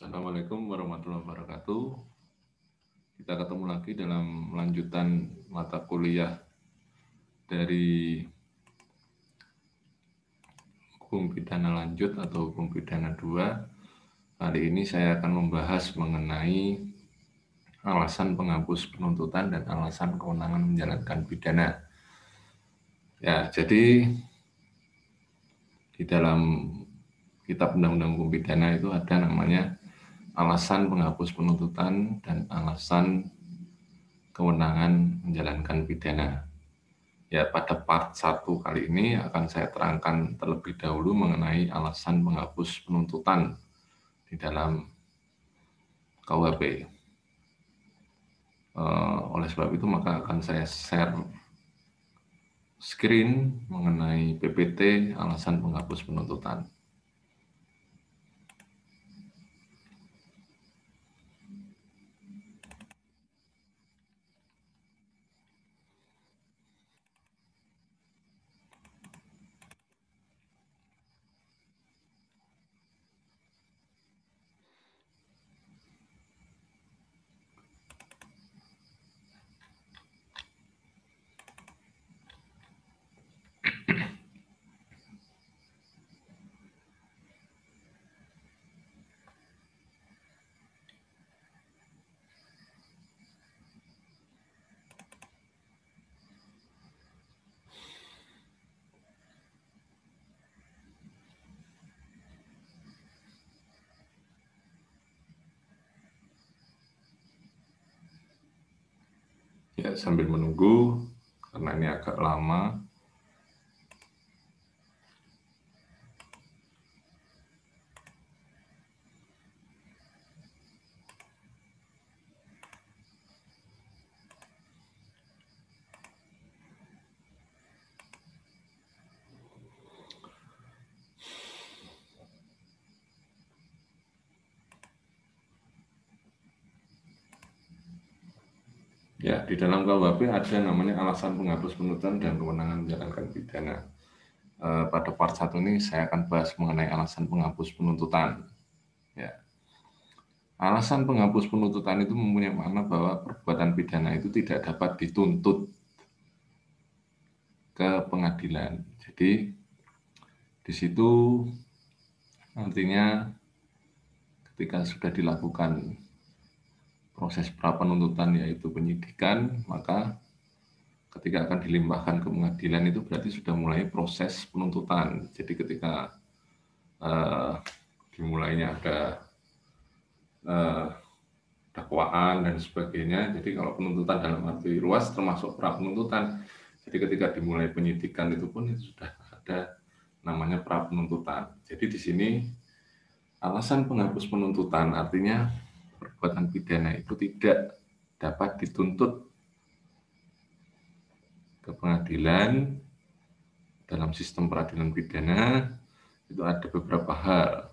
Assalamualaikum warahmatullahi wabarakatuh. Kita ketemu lagi dalam lanjutan mata kuliah dari hukum pidana lanjut atau hukum pidana 2. Kali ini saya akan membahas mengenai alasan penghapus penuntutan dan alasan kewenangan menjalankan pidana. Ya, jadi di dalam Kitab Undang-Undang Hukum Pidana itu ada namanya alasan penghapus penuntutan dan alasan kewenangan menjalankan pidana. Ya, pada part 1 kali ini akan saya terangkan terlebih dahulu mengenai alasan penghapus penuntutan di dalam KUHP. Oleh sebab itu maka akan saya share screen mengenai PPT alasan penghapus penuntutan. Ya, sambil menunggu karena ini agak lama. Ya, di dalam KUHP ada namanya alasan penghapus penuntutan dan kewenangan menjalankan pidana. Pada part 1 ini saya akan bahas mengenai alasan penghapus penuntutan. Ya. Alasan penghapus penuntutan itu mempunyai makna bahwa perbuatan pidana itu tidak dapat dituntut ke pengadilan. Jadi di situ artinya ketika sudah dilakukan proses pra penuntutan yaitu penyidikan, maka ketika akan dilimpahkan ke pengadilan itu berarti sudah mulai proses penuntutan. Jadi ketika dimulainya ada dakwaan dan sebagainya. Jadi kalau penuntutan dalam arti luas termasuk pra penuntutan. Jadi ketika dimulai penyidikan itu pun itu sudah ada namanya pra penuntutan. Jadi di sini alasan penghapus penuntutan artinya perbuatan pidana itu tidak dapat dituntut ke pengadilan. Dalam sistem peradilan pidana itu ada beberapa hal.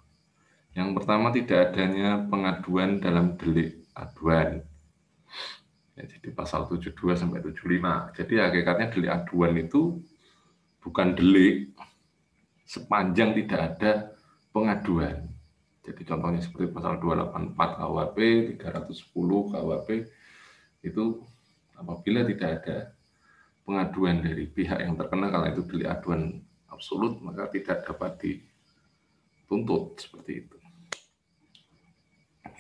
Yang pertama, tidak adanya pengaduan dalam delik aduan. Ya, jadi pasal 72 sampai 75. Jadi hakikatnya delik aduan itu bukan delik sepanjang tidak ada pengaduan. Jadi contohnya seperti pasal 284 KUHP, 310 KUHP itu apabila tidak ada pengaduan dari pihak yang terkena, kalau itu delik aduan absolut, maka tidak dapat dituntut seperti itu.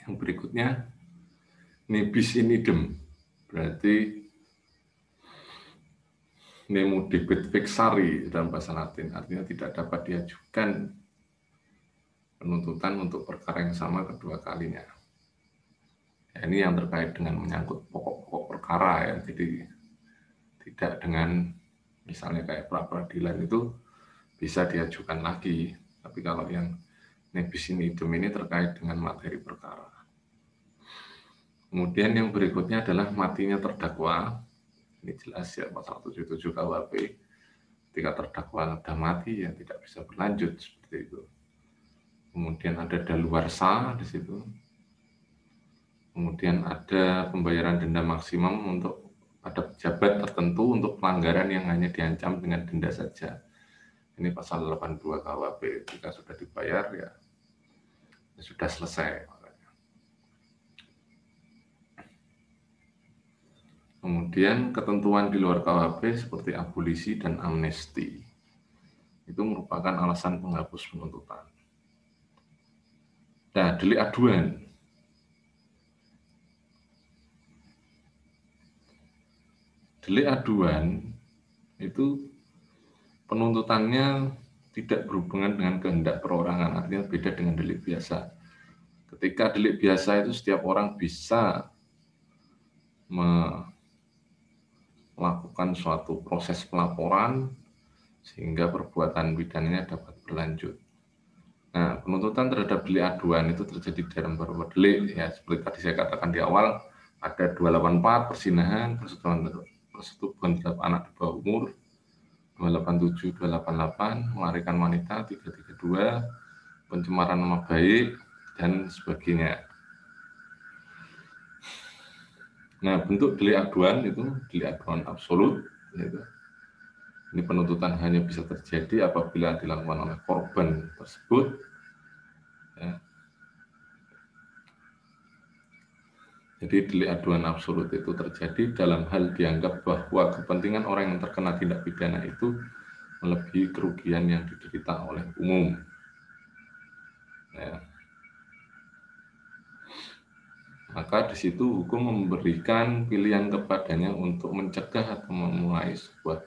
Yang berikutnya, nebis in idem, berarti nemo debet vexari dalam bahasa Latin, artinya tidak dapat diajukan penuntutan untuk perkara yang sama kedua kalinya. Ya, ini yang terkait dengan menyangkut pokok-pokok perkara ya, jadi tidak dengan misalnya kayak pra peradilan itu bisa diajukan lagi, tapi kalau yang nebis in idem ini terkait dengan materi perkara. Kemudian yang berikutnya adalah matinya terdakwa. Ini jelas ya pasal 77 KUHP. Ketika terdakwa sudah mati ya tidak bisa berlanjut seperti itu. Kemudian ada daluarsa di situ. Kemudian ada pembayaran denda maksimum untuk pada pejabat tertentu untuk pelanggaran yang hanya diancam dengan denda saja. Ini pasal 82 KUHP. Jika sudah dibayar ya sudah selesai. Kemudian ketentuan di luar KUHP seperti abolisi dan amnesti. Itu merupakan alasan penghapus penuntutan. Nah, delik aduan. Delik aduan itu penuntutannya tidak berhubungan dengan kehendak perorangan, artinya beda dengan delik biasa. Ketika delik biasa itu setiap orang bisa melakukan suatu proses pelaporan sehingga perbuatan pidananya dapat berlanjut. Nah, penuntutan terhadap delik aduan itu terjadi dalam beberapa delik, ya seperti tadi saya katakan di awal, ada 284 perzinahan, persetubuhan terhadap anak di bawah umur, 287, 288 melarikan wanita, 332 pencemaran nama baik dan sebagainya. Nah, bentuk delik aduan itu delik aduan absolut, yaitu ini penuntutan hanya bisa terjadi apabila dilakukan oleh korban tersebut. Ya. Jadi delik aduan absolut itu terjadi dalam hal dianggap bahwa kepentingan orang yang terkena tindak pidana itu melebihi kerugian yang diderita oleh umum. Ya. Maka di situ hukum memberikan pilihan kepadanya untuk mencegah atau memulai sebuah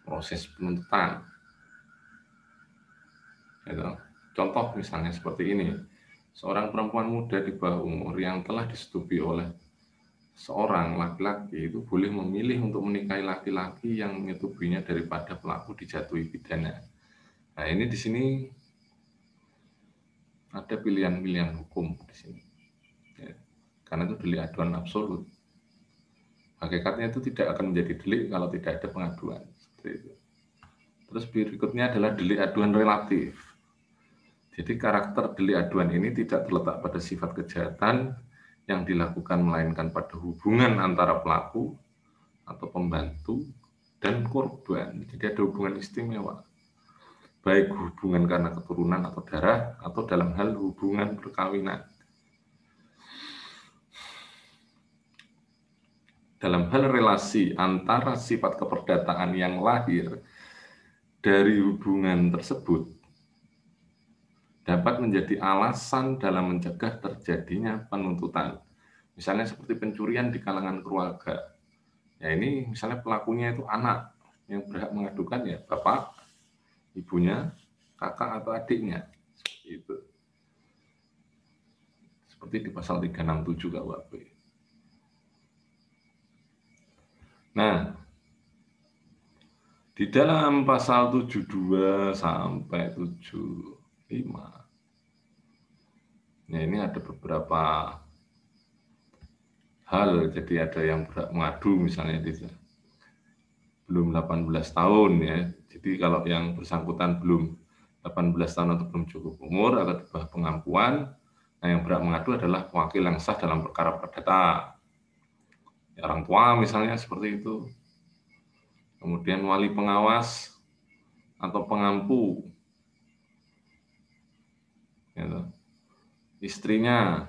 proses penuntutan. Gitu. Contoh misalnya seperti ini, seorang perempuan muda di bawah umur yang telah disetujui oleh seorang laki-laki itu boleh memilih untuk menikahi laki-laki yang menyetubuinya daripada pelaku dijatuhi pidana. Nah, ini di sini ada pilihan-pilihan hukum di sini. Ya. Karena itu delik aduan absolut. Hakikatnya itu tidak akan menjadi delik kalau tidak ada pengaduan. Seperti itu. Terus berikutnya adalah delik aduan relatif. Jadi karakter delik aduan ini tidak terletak pada sifat kejahatan yang dilakukan, melainkan pada hubungan antara pelaku atau pembantu dan korban. Jadi ada hubungan istimewa. Baik hubungan karena keturunan atau darah, atau dalam hal hubungan perkawinan. Dalam hal relasi antara sifat keperdataan yang lahir dari hubungan tersebut dapat menjadi alasan dalam mencegah terjadinya penuntutan. Misalnya seperti pencurian di kalangan keluarga. Ya ini misalnya pelakunya itu anak, yang berhak mengadukan ya bapak, ibunya, kakak atau adiknya. Itu. Seperti di pasal 367 KUHP. Nah, di dalam pasal 72 sampai 75, nah ini ada beberapa hal. Jadi ada yang berhak mengadu misalnya belum 18 tahun ya. Jadi kalau yang bersangkutan belum 18 tahun atau belum cukup umur atau di bawah pengampuan, nah yang berhak mengadu adalah wakil yang sah dalam perkara perdata. Ya, orang tua misalnya seperti itu. Kemudian wali pengawas atau pengampu, gitu. Istrinya,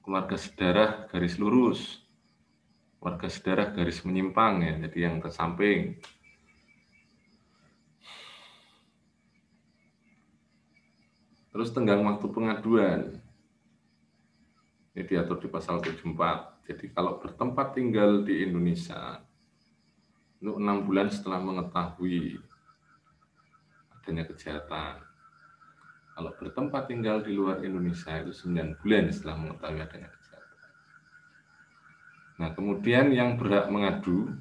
keluarga sedarah garis lurus, keluarga sedarah garis menyimpang ya, jadi yang ke samping. Terus tenggang waktu pengaduan, ini diatur di pasal 74. Jadi kalau bertempat tinggal di Indonesia, untuk 6 bulan setelah mengetahui adanya kejahatan. Kalau bertempat tinggal di luar Indonesia itu 9 bulan setelah mengetahui adanya kejahatan. Nah, kemudian yang berhak mengadu,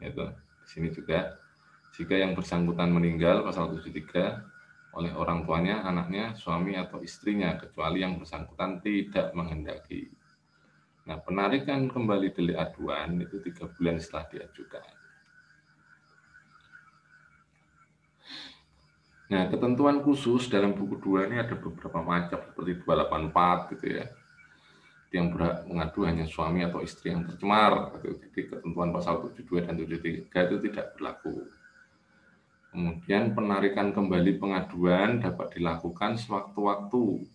yaitu di sini juga, jika yang bersangkutan meninggal, pasal 73, oleh orang tuanya, anaknya, suami atau istrinya, kecuali yang bersangkutan tidak menghendaki. Nah, penarikan kembali delik aduan itu 3 bulan setelah diajukan. Nah, ketentuan khusus dalam buku 2 ini ada beberapa macam, seperti 284 gitu ya. Yang berhak mengadu hanya suami atau istri yang tercemar. Jadi ketentuan pasal 72 dan 73 itu tidak berlaku. Kemudian penarikan kembali pengaduan dapat dilakukan sewaktu-waktu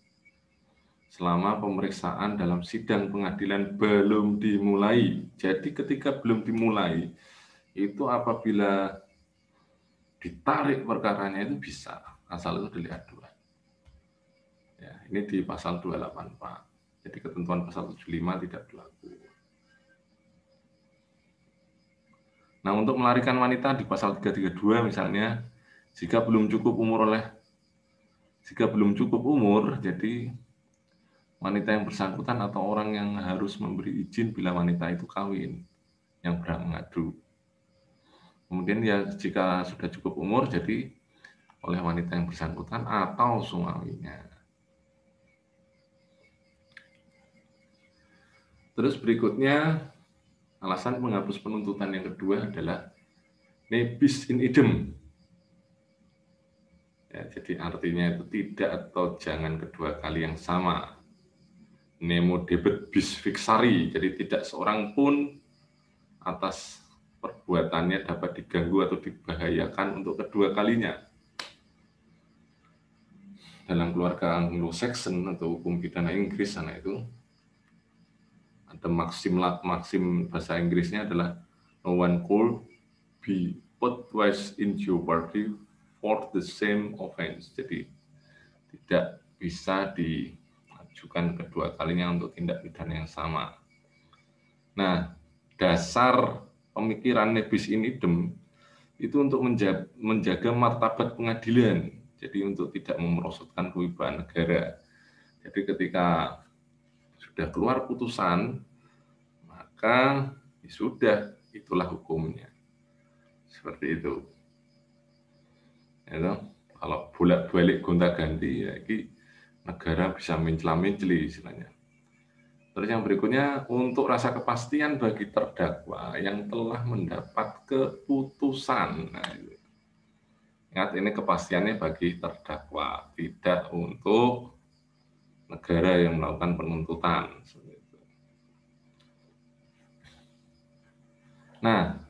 selama pemeriksaan dalam sidang pengadilan belum dimulai. Jadi ketika belum dimulai, itu apabila ditarik perkaranya itu bisa, asal itu delik aduan. Ya, ini di pasal 284. Jadi ketentuan pasal 75 tidak berlaku. Nah, untuk melarikan wanita di pasal 332 misalnya, jika belum cukup umur, jadi wanita yang bersangkutan atau orang yang harus memberi izin bila wanita itu kawin yang berhak mengadu. Kemudian ya jika sudah cukup umur, jadi oleh wanita yang bersangkutan atau suaminya. Terus berikutnya, alasan menghapus penuntutan yang kedua adalah nebis in idem. Ya, jadi artinya itu tidak atau jangan kedua kali yang sama. Nemo debet bis fixari, jadi tidak seorang pun atas perbuatannya dapat diganggu atau dibahayakan untuk kedua kalinya. Dalam keluarga Anglo-Saxon atau hukum pidana Inggris sana itu ada maksim bahasa Inggrisnya adalah no one could be put twice in jeopardy for the same offense. Jadi tidak bisa diajukan kedua kalinya untuk tindak pidana yang sama. Nah, dasar pemikiran nebis in idem itu untuk menjaga martabat pengadilan. Jadi untuk tidak memerosotkan kewibawaan negara. Jadi ketika sudah keluar putusan, maka ya sudah, itulah hukumnya. Seperti itu. Ya, kalau bolak-balik gonta-ganti, ya ini negara bisa mencela-menceli istilahnya. Terus yang berikutnya, untuk rasa kepastian bagi terdakwa yang telah mendapat keputusan. Nah, ingat, ini kepastiannya bagi terdakwa, tidak untuk negara yang melakukan penuntutan. Nah,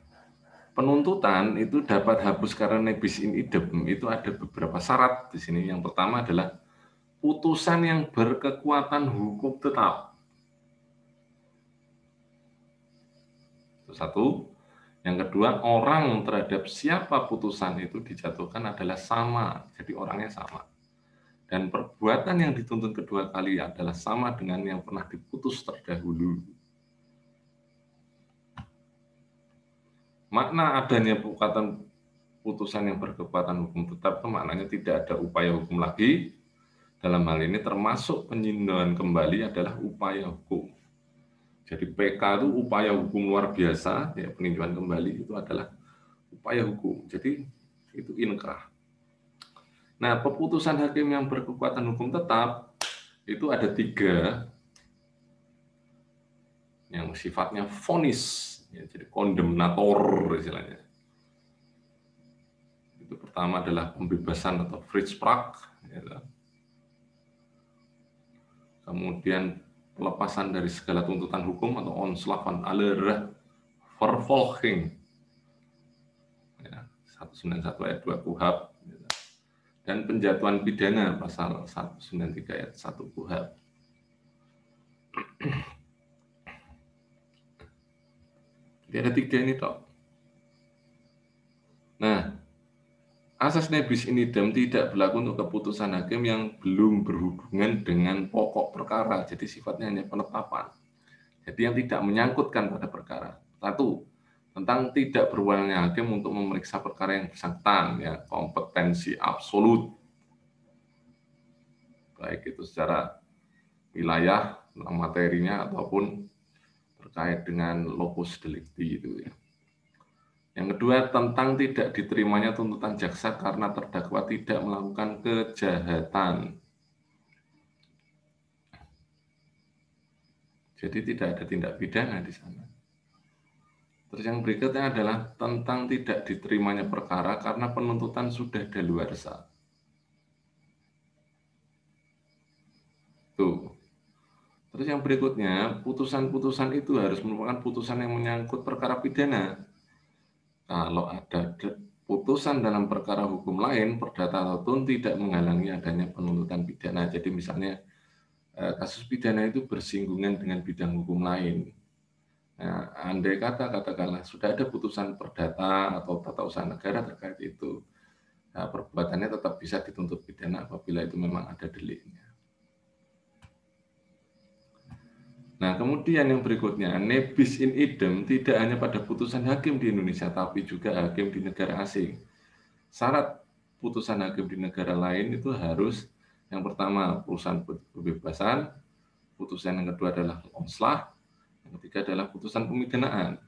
penuntutan itu dapat hapus karena nebis in idem, itu ada beberapa syarat di sini. Yang pertama adalah putusan yang berkekuatan hukum tetap. Itu satu. Yang kedua, orang terhadap siapa putusan itu dijatuhkan adalah sama, jadi orangnya sama. Dan perbuatan yang dituntut kedua kali adalah sama dengan yang pernah diputus terdahulu. Makna adanya putusan yang berkekuatan hukum tetap itu maknanya tidak ada upaya hukum lagi. Dalam hal ini termasuk peninjauan kembali adalah upaya hukum. Jadi PK itu upaya hukum luar biasa, ya, peninjauan kembali itu adalah upaya hukum. Jadi itu inkrah. Nah, keputusan hakim yang berkekuatan hukum tetap itu ada 3 yang sifatnya vonis, ya, jadi kondemnator istilahnya. Itu pertama adalah pembebasan atau vrijspraak, ya. Kemudian pelepasan dari segala tuntutan hukum atau ontslag van alle vervolging, ya, 191 ayat 2 KUHP, ya. Dan penjatuhan pidana pasal 193 ayat 1 KUHP. Jadi ada 3 ini toh. Nah, asas nebis in idem tidak berlaku untuk keputusan hakim yang belum berhubungan dengan pokok perkara, jadi sifatnya hanya penetapan. Jadi yang tidak menyangkutkan pada perkara. 1, tentang tidak berwenangnya hakim untuk memeriksa perkara yang bersangkutan, ya, kompetensi absolut, baik itu secara wilayah, tentang materinya, ataupun terkait dengan locus delicti itu, ya. Yang kedua, tentang tidak diterimanya tuntutan jaksa karena terdakwa tidak melakukan kejahatan. Jadi tidak ada tindak pidana di sana. Terus yang berikutnya adalah tentang tidak diterimanya perkara karena penuntutan sudah daluarsa. Tuh. Terus yang berikutnya, putusan-putusan itu harus merupakan putusan yang menyangkut perkara pidana. Kalau ada putusan dalam perkara hukum lain, perdata atau tun tidak menghalangi adanya penuntutan pidana. Jadi misalnya kasus pidana itu bersinggungan dengan bidang hukum lain. Nah, andai kata katakanlah sudah ada putusan perdata atau tata usaha negara terkait itu, nah, perbuatannya tetap bisa dituntut pidana apabila itu memang ada deliknya. Nah, kemudian yang berikutnya, nebis in idem tidak hanya pada putusan hakim di Indonesia, tapi juga hakim di negara asing. Syarat putusan hakim di negara lain itu harus, yang pertama, putusan pembebasan, putusan yang kedua adalah onslah, yang ketiga adalah putusan pemidanaan,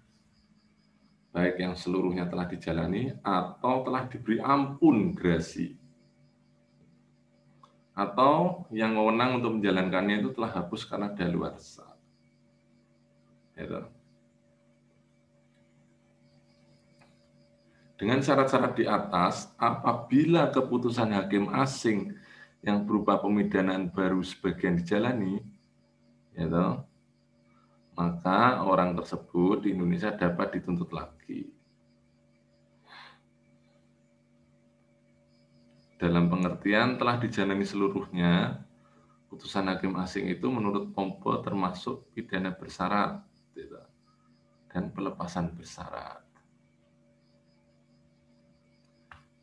baik yang seluruhnya telah dijalani atau telah diberi ampun grasi, atau yang wewenang untuk menjalankannya itu telah hapus karena daluarsa. Gitu. Dengan syarat-syarat di atas, apabila keputusan hakim asing yang berupa pemidanaan baru sebagian dijalani, gitu, maka orang tersebut di Indonesia dapat dituntut lagi. Dalam pengertian telah dijalani seluruhnya, putusan hakim asing itu menurut Pompo termasuk pidana bersyarat gitu, dan pelepasan bersyarat.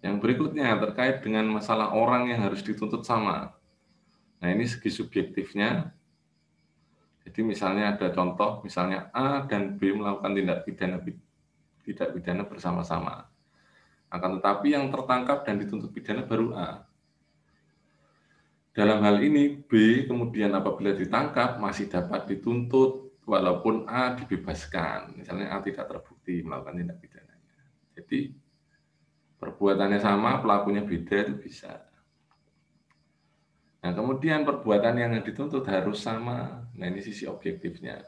Yang berikutnya terkait dengan masalah orang yang harus dituntut sama. Nah, ini segi subjektifnya. Jadi misalnya ada contoh, misalnya A dan B melakukan tindak pidana bersama-sama. Akan tetapi yang tertangkap dan dituntut pidana baru A. Dalam hal ini B kemudian apabila ditangkap masih dapat dituntut walaupun A dibebaskan. Misalnya A tidak terbukti melakukan tindak pidananya. Jadi perbuatannya sama, pelakunya beda itu bisa. Nah, kemudian perbuatan yang dituntut harus sama. Nah, ini sisi objektifnya.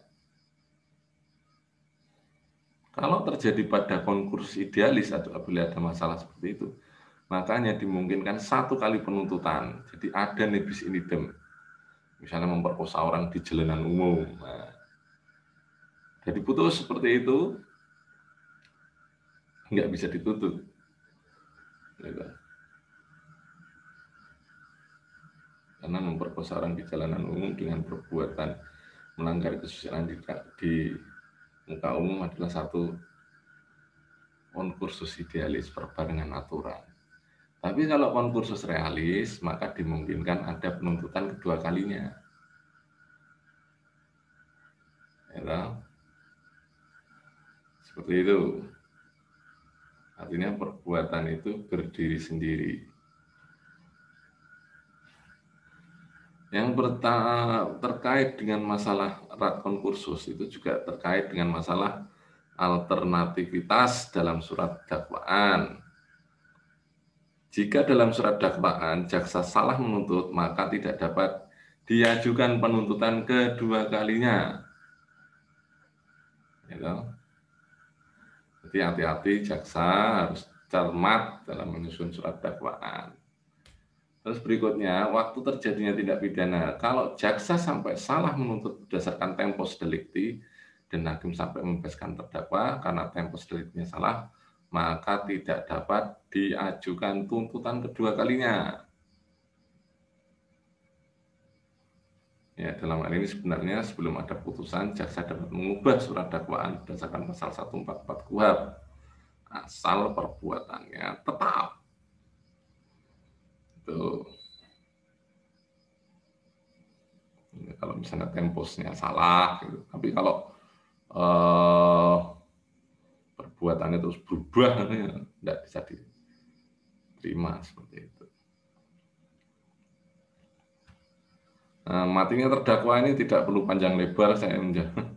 Kalau terjadi pada konkursus idealis atau apabila ada masalah seperti itu, makanya dimungkinkan satu kali penuntutan. Jadi ada nebis in idem. Misalnya memperkosa orang di jalanan umum. Nah, jadi putus seperti itu, nggak bisa dituntut. Karena memperkosa orang di jalanan umum dengan perbuatan melanggar kesusilaan di muka umum adalah satu konkursus idealis perbarengan aturan. Tapi kalau konkursus realis, maka dimungkinkan ada penuntutan kedua kalinya. Ya, seperti itu. Artinya perbuatan itu berdiri sendiri. Yang terkait dengan masalah rat konkursus itu juga terkait dengan masalah alternativitas dalam surat dakwaan. Jika dalam surat dakwaan jaksa salah menuntut, maka tidak dapat diajukan penuntutan kedua kalinya. Gitu. Jadi hati-hati jaksa harus cermat dalam menyusun surat dakwaan. Terus berikutnya, waktu terjadinya tindak pidana, kalau jaksa sampai salah menuntut berdasarkan tempus delicti dan hakim sampai membebaskan terdakwa karena tempus delictinya salah, maka tidak dapat diajukan tuntutan kedua kalinya. Ya, dalam hal ini sebenarnya sebelum ada putusan, jaksa dapat mengubah surat dakwaan berdasarkan pasal 144 KUHP, asal perbuatannya tetap. Itu. Kalau misalnya temposnya salah, gitu. Tapi kalau perbuatannya terus berubah, tidak bisa diterima seperti itu. Nah, matinya terdakwa ini tidak perlu panjang lebar, saya menjawab.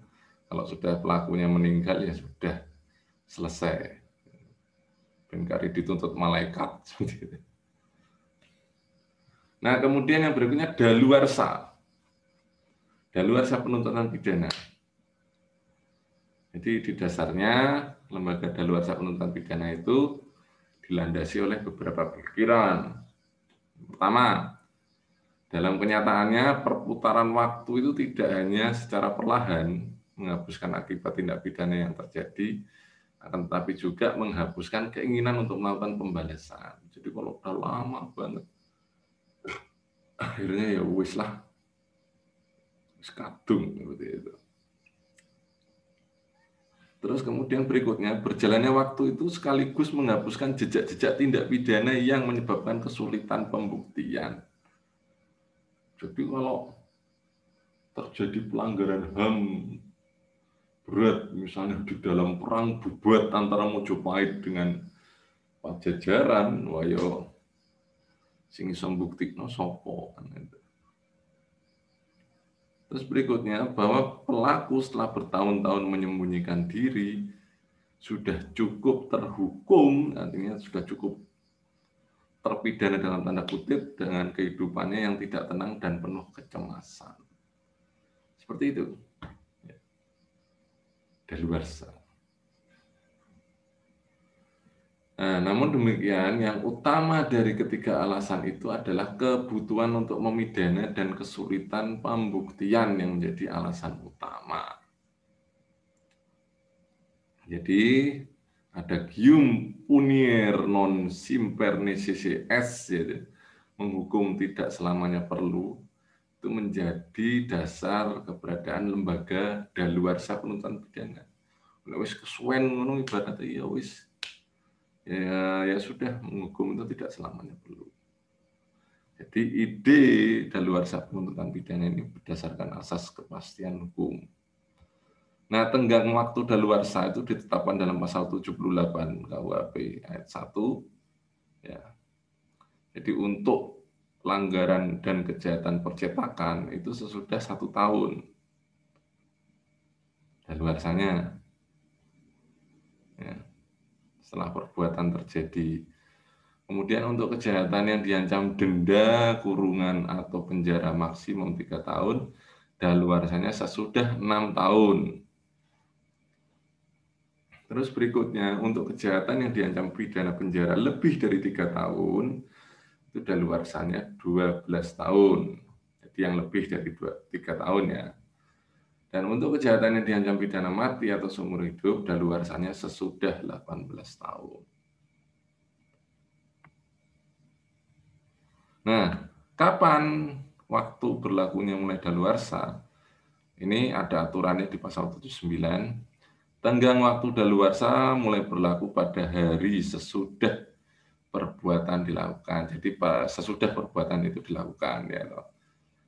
Kalau sudah pelakunya meninggal ya sudah selesai. Benkari dituntut malaikat seperti itu. Nah, kemudian yang berikutnya daluarsa. Daluarsa penuntutan pidana. Jadi di dasarnya lembaga daluarsa penuntutan pidana itu dilandasi oleh beberapa pikiran. Pertama, dalam kenyataannya perputaran waktu itu tidak hanya secara perlahan menghapuskan akibat tindak pidana yang terjadi, akan tetapi juga menghapuskan keinginan untuk melakukan pembalasan. Jadi kalau udah lama banget, akhirnya ya wis lah, kadung seperti itu. Terus kemudian berikutnya, berjalannya waktu itu sekaligus menghapuskan jejak-jejak tindak pidana yang menyebabkan kesulitan pembuktian. Jadi kalau terjadi pelanggaran HAM berat, misalnya di dalam perang bubat antara Mojopahit dengan Pajajaran, wayo sing iso mbuktikno sapa kan itu. Terus berikutnya, bahwa pelaku setelah bertahun-tahun menyembunyikan diri sudah cukup terhukum, artinya sudah cukup terpidana dalam tanda kutip dengan kehidupannya yang tidak tenang dan penuh kecemasan. Seperti itu. Daluarsa. Nah, namun demikian, yang utama dari ketiga alasan itu adalah kebutuhan untuk memidana dan kesulitan pembuktian yang menjadi alasan utama. Jadi, ada gium punir non semper necesse, yaitu menghukum tidak selamanya perlu, itu menjadi dasar keberadaan lembaga daluarsa penuntutan pidana. Wis kesuwen ngono ibaratnya ya wis ya sudah, menghukum itu tidak selamanya perlu. Jadi ide daluarsa penuntutan pidana ini berdasarkan asas kepastian hukum. Nah, tenggang waktu daluarsa itu ditetapkan dalam pasal 78 KUHP ayat 1. Ya. Jadi untuk pelanggaran dan kejahatan percetakan itu sesudah 1 tahun daluarsanya. Ya, setelah perbuatan terjadi. Kemudian untuk kejahatan yang diancam denda, kurungan, atau penjara maksimum 3 tahun, daluarsanya sesudah 6 tahun. Terus berikutnya, untuk kejahatan yang diancam pidana penjara lebih dari 3 tahun, itu daluarsanya 12 tahun. Jadi yang lebih dari 3 tahun ya. Dan untuk kejahatan yang diancam pidana mati atau seumur hidup, daluarsanya sesudah 18 tahun. Nah, kapan waktu berlakunya mulai daluarsa? Ini ada aturannya di pasal 79. Tenggang waktu daluarsa mulai berlaku pada hari sesudah perbuatan dilakukan. Jadi sesudah perbuatan itu dilakukan ya.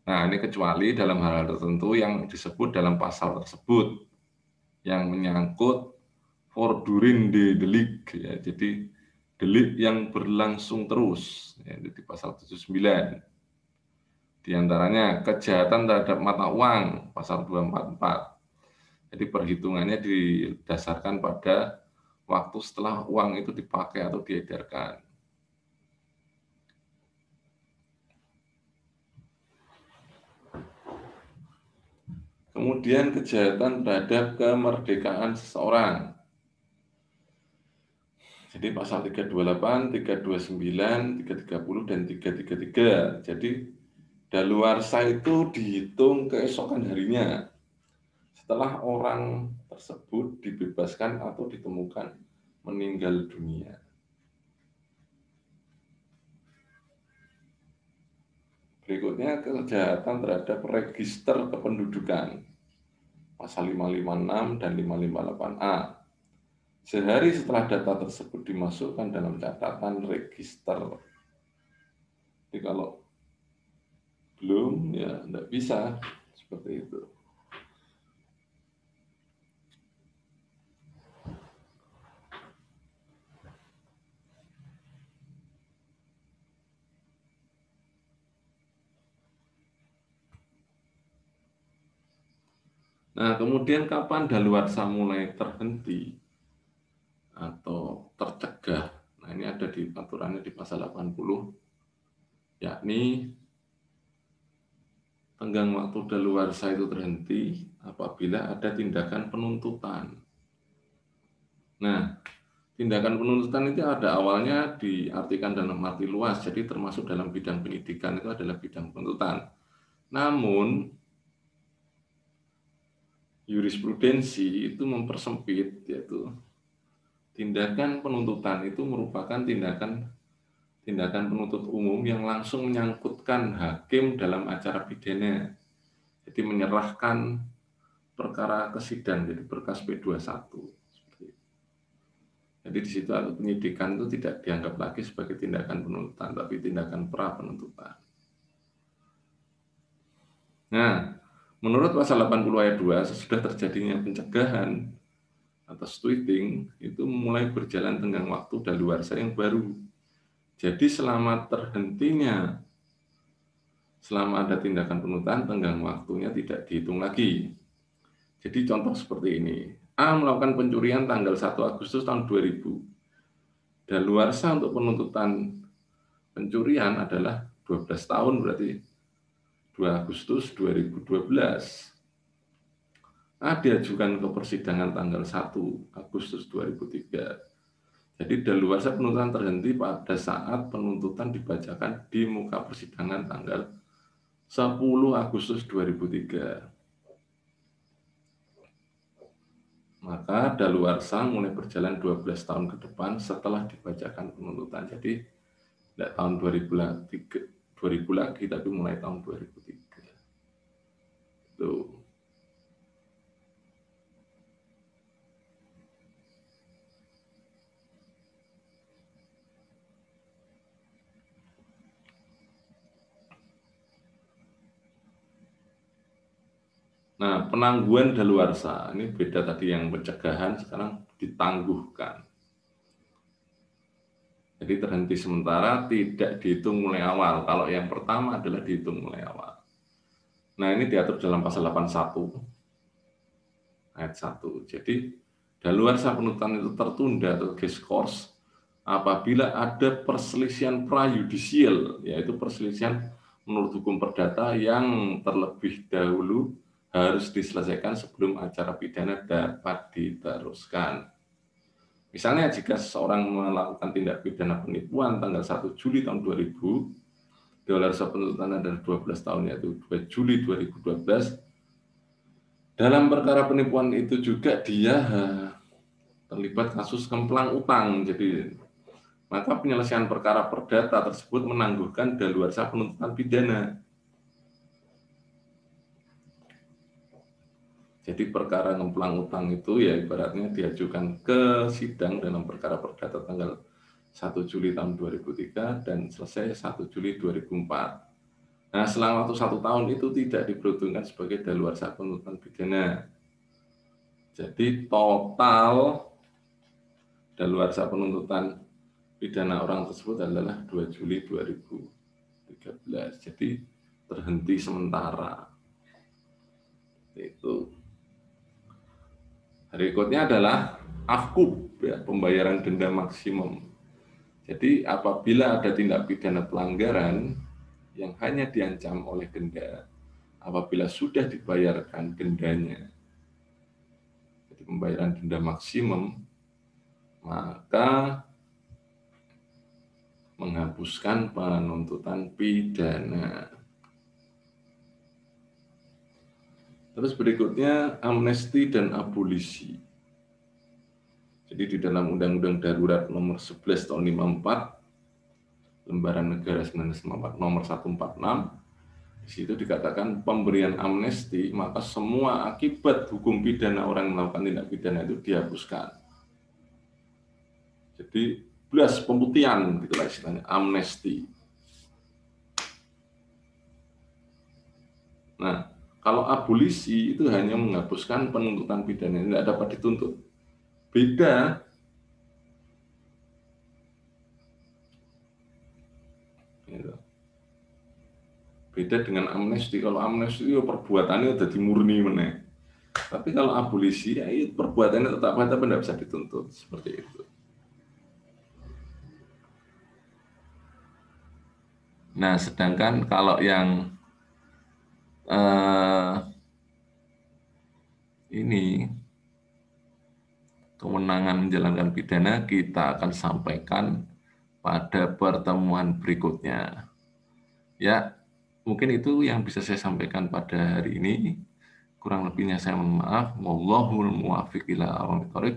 Nah, ini kecuali dalam hal-hal tertentu yang disebut dalam pasal tersebut yang menyangkut fordurinde delik ya. Jadi delik yang berlangsung terus ya, di pasal 79. Di antaranya kejahatan terhadap mata uang pasal 244. Jadi perhitungannya didasarkan pada waktu setelah uang itu dipakai atau diedarkan. Kemudian kejahatan terhadap kemerdekaan seseorang. Jadi pasal 328, 329, 330, dan 333. Jadi daluarsa itu dihitung keesokan harinya setelah orang tersebut dibebaskan atau ditemukan meninggal dunia. Berikutnya kejahatan terhadap register kependudukan pasal 556 dan 558A. Sehari setelah data tersebut dimasukkan dalam catatan register. Jadi kalau belum ya tidak bisa seperti itu. Nah, kemudian kapan daluarsa mulai terhenti atau tercegah? Nah, ini ada di aturannya di pasal 80, yakni tenggang waktu daluarsa itu terhenti apabila ada tindakan penuntutan. Nah, tindakan penuntutan itu ada awalnya diartikan dalam arti luas, jadi termasuk dalam bidang penyidikan itu adalah bidang penuntutan. Namun, jurisprudensi itu mempersempit, yaitu tindakan penuntutan itu merupakan tindakan penuntut umum yang langsung menyangkutkan hakim dalam acara pidana. Jadi Jadi menyerahkan perkara ke sidang, jadi berkas P21. Jadi di situ atau penyidikan itu tidak dianggap lagi sebagai tindakan penuntutan, tapi tindakan pra penuntutan. Nah, menurut pasal 80 ayat 2, sesudah terjadinya pencegahan atas tweeting, itu mulai berjalan tenggang waktu daluarsa yang baru. Jadi selama ada tindakan penuntutan, tenggang waktunya tidak dihitung lagi. Jadi contoh seperti ini, A melakukan pencurian tanggal 1 Agustus tahun 2000. Daluarsa untuk penuntutan pencurian adalah 12 tahun, berarti 2 Agustus 2012. A diajukan ke persidangan tanggal 1 Agustus 2003. Jadi daluarsa penuntutan terhenti pada saat penuntutan dibacakan di muka persidangan tanggal 10 Agustus 2003. Maka daluarsa mulai berjalan 12 tahun ke depan setelah dibacakan penuntutan. Jadi tidak tahun 2000 lagi, tapi mulai tahun 2003. Itu. Nah, penangguhan daluarsa ini beda tadi, yang pencegahan, sekarang ditangguhkan. Jadi terhenti sementara, tidak dihitung mulai awal. Kalau yang pertama adalah dihitung mulai awal. Nah, ini diatur dalam pasal 81 ayat 1. Jadi daluarsa penuntutan itu tertunda atau diskors apabila ada perselisihan prayudisial, yaitu perselisihan menurut hukum perdata yang terlebih dahulu harus diselesaikan sebelum acara pidana dapat diteruskan. Misalnya jika seseorang melakukan tindak pidana penipuan tanggal 1 Juli tahun 2000, daluarsa penuntutan adalah 12 tahun, yaitu 2 Juli 2012. Dalam perkara penipuan itu juga dia terlibat kasus kemplang utang. Jadi maka penyelesaian perkara perdata tersebut menangguhkan daluarsa penuntutan pidana. Jadi perkara ngemplang utang itu ya ibaratnya diajukan ke sidang dalam perkara perdata tanggal 1 Juli tahun 2003 dan selesai 1 Juli 2004. Nah, selang waktu 1 tahun itu tidak diperhitungkan sebagai daluarsa penuntutan pidana. Jadi total daluarsa penuntutan pidana orang tersebut adalah 2 Juli 2013. Jadi terhenti sementara. Itu. Berikutnya adalah afkub, ya, pembayaran denda maksimum. Jadi apabila ada tindak pidana pelanggaran yang hanya diancam oleh denda, apabila sudah dibayarkan dendanya, jadi pembayaran denda maksimum, maka menghapuskan penuntutan pidana. Terus berikutnya amnesti dan abolisi. Jadi di dalam Undang-Undang Darurat Nomor 11 Tahun 54, Lembaran Negara 1954 Nomor 146, di situ dikatakan pemberian amnesti, maka semua akibat hukum pidana orang yang melakukan tindak pidana itu dihapuskan. Jadi belas pemutihan, gitulah istilahnya, amnesti. Nah, kalau abolisi itu hanya menghapuskan penuntutan pidana, tidak dapat dituntut. Beda. Beda dengan amnesti. Kalau amnesti itu perbuatannya udah dimurni meneh. Tapi kalau abolisi, ya itu perbuatannya tetap ada, tidak bisa dituntut. Seperti itu. Nah, sedangkan kalau yang ini kewenangan menjalankan pidana kita akan sampaikan pada pertemuan berikutnya. Ya, mungkin itu yang bisa saya sampaikan pada hari ini. Kurang lebihnya saya mohon maaf. Wallahul muwaffiq ila aqwamit thoriq.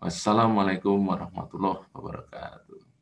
Wassalamualaikum warahmatullahi wabarakatuh.